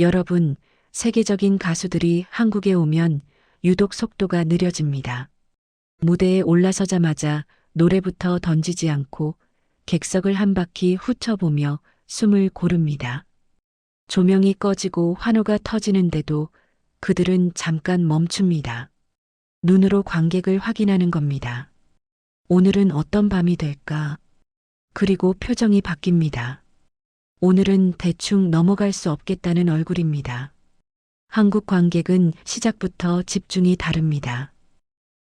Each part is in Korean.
여러분, 세계적인 가수들이 한국에 오면 유독 속도가 느려집니다. 무대에 올라서자마자 노래부터 던지지 않고 객석을 한 바퀴 훑어보며 숨을 고릅니다. 조명이 꺼지고 환호가 터지는데도 그들은 잠깐 멈춥니다. 눈으로 관객을 확인하는 겁니다. 오늘은 어떤 밤이 될까? 그리고 표정이 바뀝니다. 오늘은 대충 넘어갈 수 없겠다는 얼굴입니다. 한국 관객은 시작부터 집중이 다릅니다.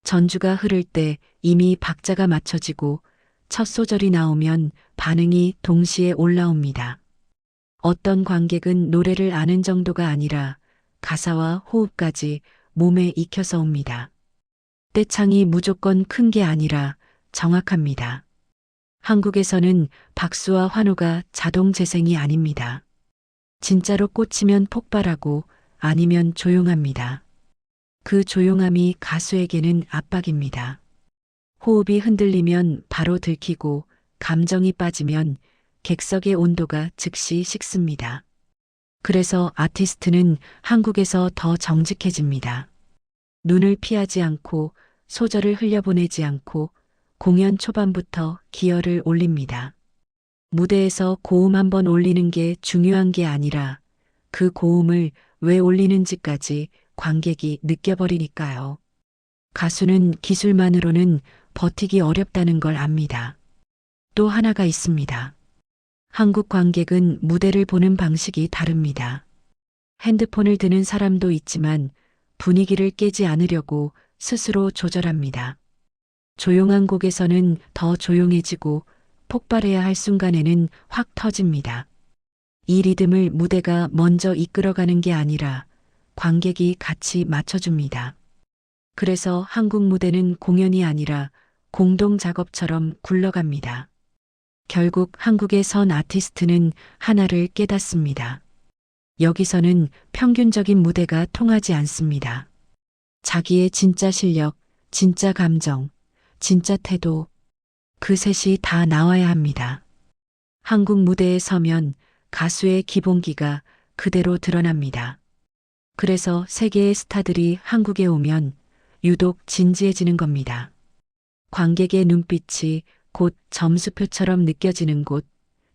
전주가 흐를 때 이미 박자가 맞춰지고 첫 소절이 나오면 반응이 동시에 올라옵니다. 어떤 관객은 노래를 아는 정도가 아니라 가사와 호흡까지 몸에 익혀서 옵니다. 떼창이 무조건 큰 게 아니라 정확합니다. 한국에서는 박수와 환호가 자동 재생이 아닙니다. 진짜로 꽂히면 폭발하고 아니면 조용합니다. 그 조용함이 가수에게는 압박입니다. 호흡이 흔들리면 바로 들키고 감정이 빠지면 객석의 온도가 즉시 식습니다. 그래서 아티스트는 한국에서 더 정직해집니다. 눈을 피하지 않고 소절을 흘려보내지 않고 공연 초반부터 기어를 올립니다. 무대에서 고음 한번 올리는 게 중요한 게 아니라 그 고음을 왜 올리는지까지 관객이 느껴버리니까요. 가수는 기술만으로는 버티기 어렵다는 걸 압니다. 또 하나가 있습니다. 한국 관객은 무대를 보는 방식이 다릅니다. 핸드폰을 드는 사람도 있지만 분위기를 깨지 않으려고 스스로 조절합니다. 조용한 곡에서는 더 조용해지고 폭발해야 할 순간에는 확 터집니다. 이 리듬을 무대가 먼저 이끌어가는 게 아니라 관객이 같이 맞춰줍니다. 그래서 한국 무대는 공연이 아니라 공동 작업처럼 굴러갑니다. 결국 한국의 선 아티스트는 하나를 깨닫습니다. 여기서는 평균적인 무대가 통하지 않습니다. 자기의 진짜 실력, 진짜 감정, 진짜 태도, 그 셋이 다 나와야 합니다. 한국 무대에 서면 가수의 기본기가 그대로 드러납니다. 그래서 세계의 스타들이 한국에 오면 유독 진지해지는 겁니다. 관객의 눈빛이 곧 점수표처럼 느껴지는 곳,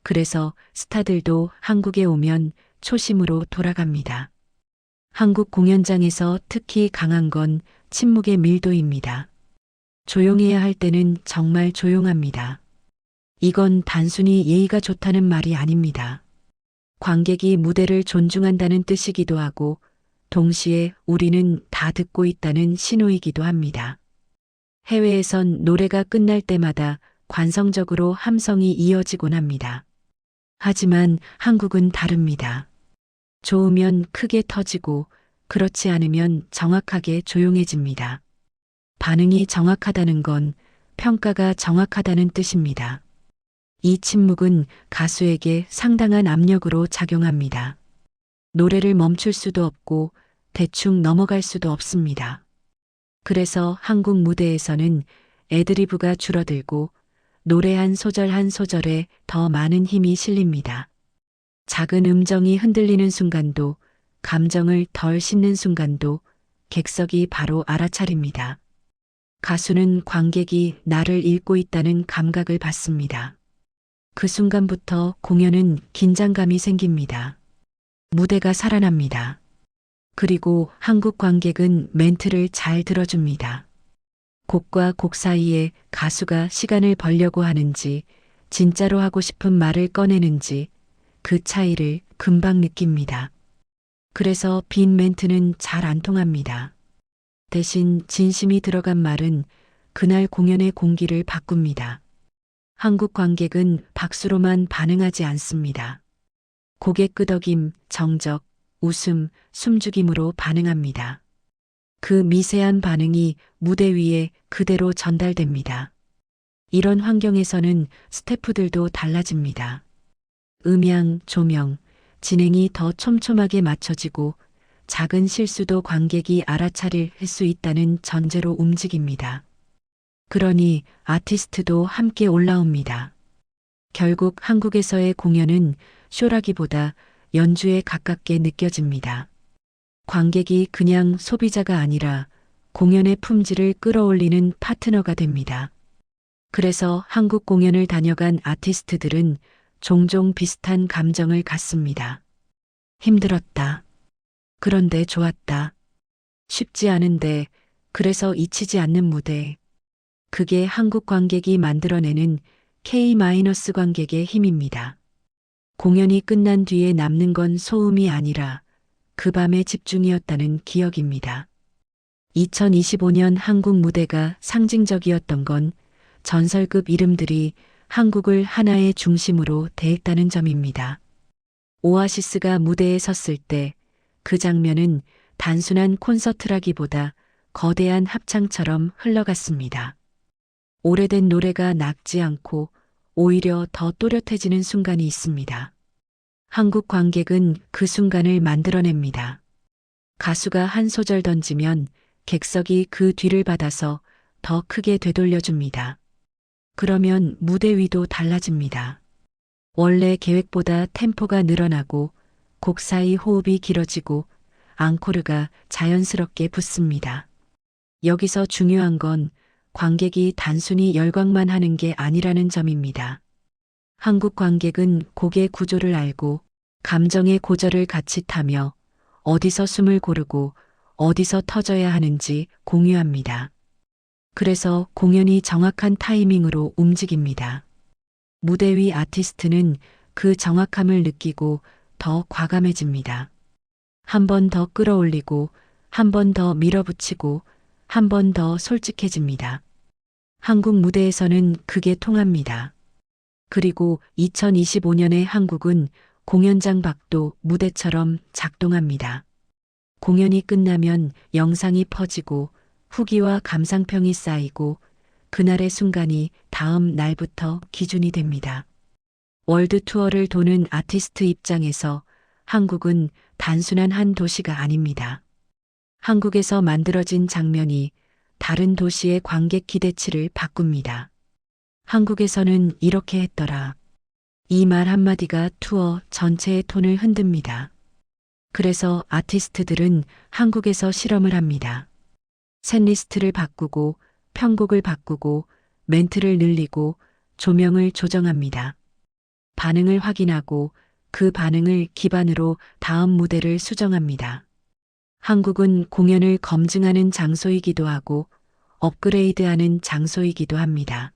그래서 스타들도 한국에 오면 초심으로 돌아갑니다. 한국 공연장에서 특히 강한 건 침묵의 밀도입니다. 조용해야 할 때는 정말 조용합니다. 이건 단순히 예의가 좋다는 말이 아닙니다. 관객이 무대를 존중한다는 뜻이기도 하고 동시에 우리는 다 듣고 있다는 신호이기도 합니다. 해외에선 노래가 끝날 때마다 관성적으로 함성이 이어지곤 합니다. 하지만 한국은 다릅니다. 좋으면 크게 터지고 그렇지 않으면 정확하게 조용해집니다. 반응이 정확하다는 건 평가가 정확하다는 뜻입니다. 이 침묵은 가수에게 상당한 압력으로 작용합니다. 노래를 멈출 수도 없고 대충 넘어갈 수도 없습니다. 그래서 한국 무대에서는 애드리브가 줄어들고 노래 한 소절 한 소절에 더 많은 힘이 실립니다. 작은 음정이 흔들리는 순간도 감정을 덜 싣는 순간도 객석이 바로 알아차립니다. 가수는 관객이 나를 읽고 있다는 감각을 받습니다. 그 순간부터 공연은 긴장감이 생깁니다. 무대가 살아납니다. 그리고 한국 관객은 멘트를 잘 들어줍니다. 곡과 곡 사이에 가수가 시간을 벌려고 하는지 진짜로 하고 싶은 말을 꺼내는지 그 차이를 금방 느낍니다. 그래서 빈 멘트는 잘 안 통합니다. 대신 진심이 들어간 말은 그날 공연의 공기를 바꿉니다. 한국 관객은 박수로만 반응하지 않습니다. 고개 끄덕임, 정적, 웃음, 숨죽임으로 반응합니다. 그 미세한 반응이 무대 위에 그대로 전달됩니다. 이런 환경에서는 스태프들도 달라집니다. 음향, 조명, 진행이 더 촘촘하게 맞춰지고 작은 실수도 관객이 알아차릴 수 있다는 전제로 움직입니다. 그러니 아티스트도 함께 올라옵니다. 결국 한국에서의 공연은 쇼라기보다 연주에 가깝게 느껴집니다. 관객이 그냥 소비자가 아니라 공연의 품질을 끌어올리는 파트너가 됩니다. 그래서 한국 공연을 다녀간 아티스트들은 종종 비슷한 감정을 갖습니다. 힘들었다. 그런데 좋았다. 쉽지 않은데 그래서 잊히지 않는 무대. 그게 한국 관객이 만들어내는 K- 관객의 힘입니다. 공연이 끝난 뒤에 남는 건 소음이 아니라 그 밤의 집중이었다는 기억입니다. 2025년 한국 무대가 상징적이었던 건 전설급 이름들이 한국을 하나의 중심으로 대했다는 점입니다. 오아시스가 무대에 섰을 때 그 장면은 단순한 콘서트라기보다 거대한 합창처럼 흘러갔습니다. 오래된 노래가 낡지 않고 오히려 더 또렷해지는 순간이 있습니다. 한국 관객은 그 순간을 만들어냅니다. 가수가 한 소절 던지면 객석이 그 뒤를 받아서 더 크게 되돌려줍니다. 그러면 무대 위도 달라집니다. 원래 계획보다 템포가 늘어나고 곡 사이 호흡이 길어지고 앙코르가 자연스럽게 붙습니다. 여기서 중요한 건 관객이 단순히 열광만 하는 게 아니라는 점입니다. 한국 관객은 곡의 구조를 알고 감정의 고절을 같이 타며 어디서 숨을 고르고 어디서 터져야 하는지 공유합니다. 그래서 공연이 정확한 타이밍으로 움직입니다. 무대 위 아티스트는 그 정확함을 느끼고 더 과감해집니다. 한 번 더 끌어올리고 한 번 더 밀어붙이고 한 번 더 솔직해집니다. 한국 무대에서는 그게 통합니다. 그리고 2025년의 한국은 공연장 밖도 무대처럼 작동합니다. 공연이 끝나면 영상이 퍼지고 후기와 감상평이 쌓이고 그날의 순간이 다음 날부터 기준이 됩니다. 월드 투어를 도는 아티스트 입장에서 한국은 단순한 한 도시가 아닙니다. 한국에서 만들어진 장면이 다른 도시의 관객 기대치를 바꿉니다. 한국에서는 이렇게 했더라. 이 말 한마디가 투어 전체의 톤을 흔듭니다. 그래서 아티스트들은 한국에서 실험을 합니다. 셋리스트를 바꾸고 편곡을 바꾸고 멘트를 늘리고 조명을 조정합니다. 반응을 확인하고 그 반응을 기반으로 다음 무대를 수정합니다. 한국은 공연을 검증하는 장소이기도 하고 업그레이드하는 장소이기도 합니다.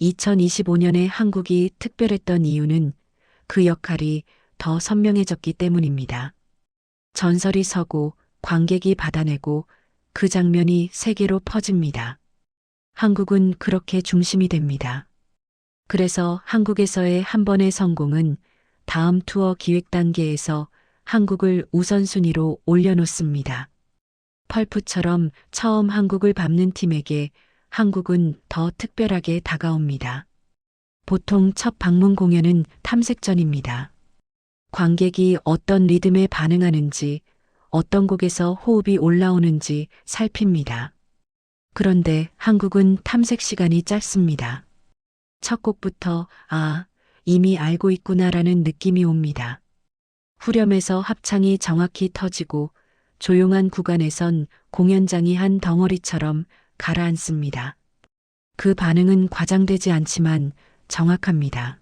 2025년에 한국이 특별했던 이유는 그 역할이 더 선명해졌기 때문입니다. 전설이 서고 관객이 받아내고 그 장면이 세계로 퍼집니다. 한국은 그렇게 중심이 됩니다. 그래서 한국에서의 한 번의 성공은 다음 투어 기획 단계에서 한국을 우선순위로 올려놓습니다. 펄프처럼 처음 한국을 밟는 팀에게 한국은 더 특별하게 다가옵니다. 보통 첫 방문 공연은 탐색전입니다. 관객이 어떤 리듬에 반응하는지, 어떤 곡에서 호흡이 올라오는지 살핍니다. 그런데 한국은 탐색 시간이 짧습니다. 첫 곡부터 이미 알고 있구나라는 느낌이 옵니다. 후렴에서 합창이 정확히 터지고 조용한 구간에선 공연장이 한 덩어리처럼 가라앉습니다. 그 반응은 과장되지 않지만 정확합니다.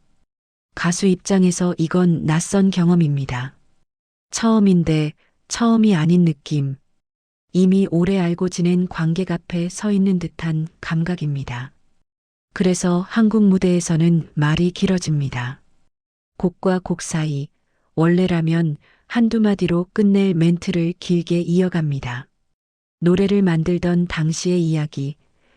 가수 입장에서 이건 낯선 경험입니다. 처음인데 처음이 아닌 느낌. 이미 오래 알고 지낸 관객 앞에 서 있는 듯한 감각입니다. 그래서 한국 무대에서는 말이 길어집니다. 곡과 곡 사이, 원래라면 한두 마디로 끝낼 멘트를 길게 이어갑니다. 노래를 만들던 당시의 이야기,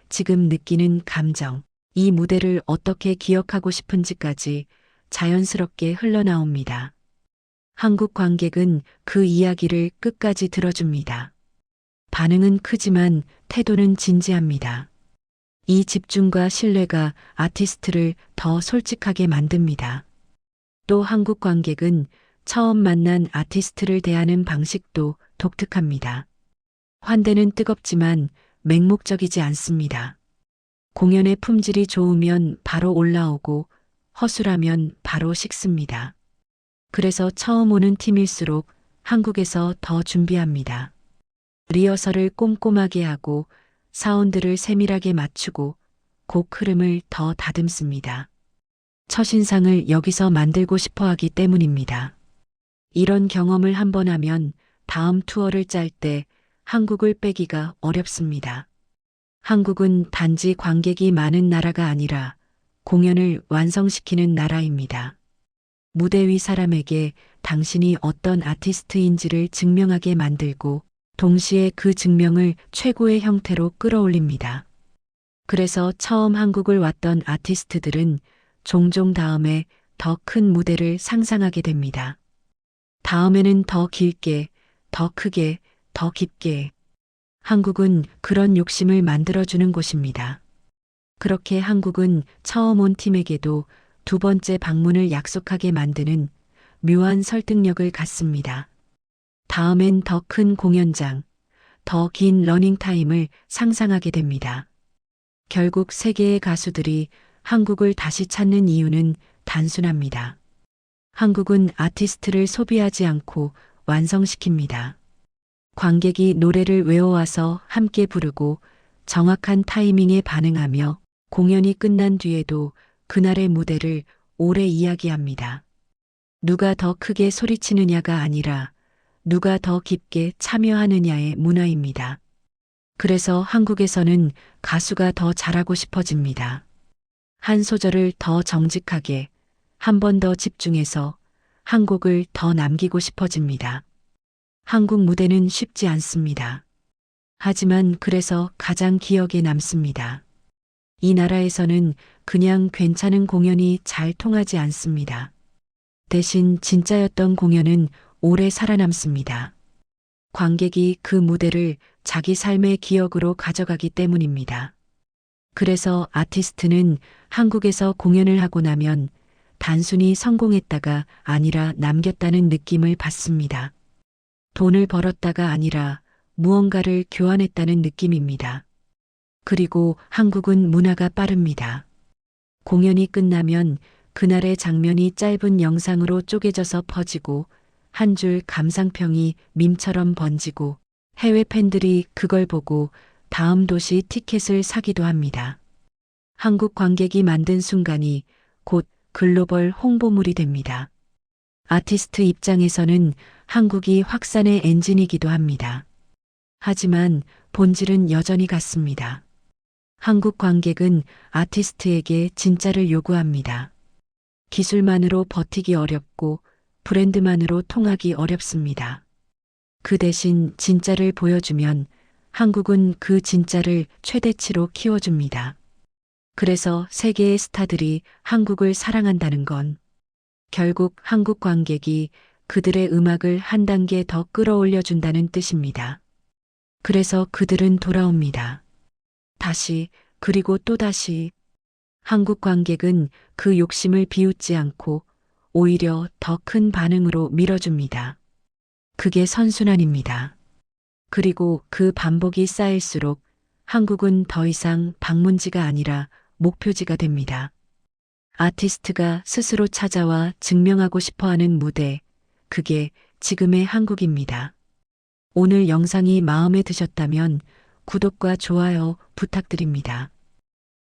지금 느끼는 감정, 이 무대를 어떻게 기억하고 싶은지까지 자연스럽게 흘러나옵니다. 한국 관객은 그 이야기를 끝까지 들어줍니다. 반응은 크지만 태도는 진지합니다. 이 집중과 신뢰가 아티스트를 더 솔직하게 만듭니다. 또 한국 관객은 처음 만난 아티스트를 대하는 방식도 독특합니다. 환대는 뜨겁지만 맹목적이지 않습니다. 공연의 품질이 좋으면 바로 올라오고 허술하면 바로 식습니다. 그래서 처음 오는 팀일수록 한국에서 더 준비합니다. 리허설을 꼼꼼하게 하고 사운드를 세밀하게 맞추고 곡 흐름을 더 다듬습니다. 첫인상을 여기서 만들고 싶어 하기 때문입니다. 이런 경험을 한번 하면 다음 투어를 짤 때 한국을 빼기가 어렵습니다. 한국은 단지 관객이 많은 나라가 아니라 공연을 완성시키는 나라입니다. 무대 위 사람에게 당신이 어떤 아티스트인지를 증명하게 만들고 동시에 그 증명을 최고의 형태로 끌어올립니다. 그래서 처음 한국을 왔던 아티스트들은 종종 다음에 더 큰 무대를 상상하게 됩니다. 다음에는 더 길게, 더 크게, 더 깊게. 한국은 그런 욕심을 만들어주는 곳입니다. 그렇게 한국은 처음 온 팀에게도 두 번째 방문을 약속하게 만드는 묘한 설득력을 갖습니다. 다음엔 더 큰 공연장, 더 긴 러닝타임을 상상하게 됩니다. 결국 세계의 가수들이 한국을 다시 찾는 이유는 단순합니다. 한국은 아티스트를 소비하지 않고 완성시킵니다. 관객이 노래를 외워와서 함께 부르고 정확한 타이밍에 반응하며 공연이 끝난 뒤에도 그날의 무대를 오래 이야기합니다. 누가 더 크게 소리치느냐가 아니라 누가 더 깊게 참여하느냐의 문화입니다. 그래서 한국에서는 가수가 더 잘하고 싶어집니다. 한 소절을 더 정직하게, 한 번 더 집중해서 한 곡을 더 남기고 싶어집니다. 한국 무대는 쉽지 않습니다. 하지만 그래서 가장 기억에 남습니다. 이 나라에서는 그냥 괜찮은 공연이 잘 통하지 않습니다. 대신 진짜였던 공연은 오래 살아남습니다. 관객이 그 무대를 자기 삶의 기억으로 가져가기 때문입니다. 그래서 아티스트는 한국에서 공연을 하고 나면 단순히 성공했다가 아니라 남겼다는 느낌을 받습니다. 돈을 벌었다가 아니라 무언가를 교환했다는 느낌입니다. 그리고 한국은 문화가 빠릅니다. 공연이 끝나면 그날의 장면이 짧은 영상으로 쪼개져서 퍼지고 한 줄 감상평이 밈처럼 번지고 해외 팬들이 그걸 보고 다음 도시 티켓을 사기도 합니다. 한국 관객이 만든 순간이 곧 글로벌 홍보물이 됩니다. 아티스트 입장에서는 한국이 확산의 엔진이기도 합니다. 하지만 본질은 여전히 같습니다. 한국 관객은 아티스트에게 진짜를 요구합니다. 기술만으로 버티기 어렵고 브랜드만으로 통하기 어렵습니다. 그 대신 진짜를 보여주면 한국은 그 진짜를 최대치로 키워줍니다. 그래서 세계의 스타들이 한국을 사랑한다는 건 결국 한국 관객이 그들의 음악을 한 단계 더 끌어올려 준다는 뜻입니다. 그래서 그들은 돌아옵니다. 다시, 그리고 또다시. 한국 관객은 그 욕심을 비웃지 않고 오히려 더 큰 반응으로 밀어줍니다. 그게 선순환입니다. 그리고 그 반복이 쌓일수록 한국은 더 이상 방문지가 아니라 목표지가 됩니다. 아티스트가 스스로 찾아와 증명하고 싶어 하는 무대, 그게 지금의 한국입니다. 오늘 영상이 마음에 드셨다면 구독과 좋아요 부탁드립니다.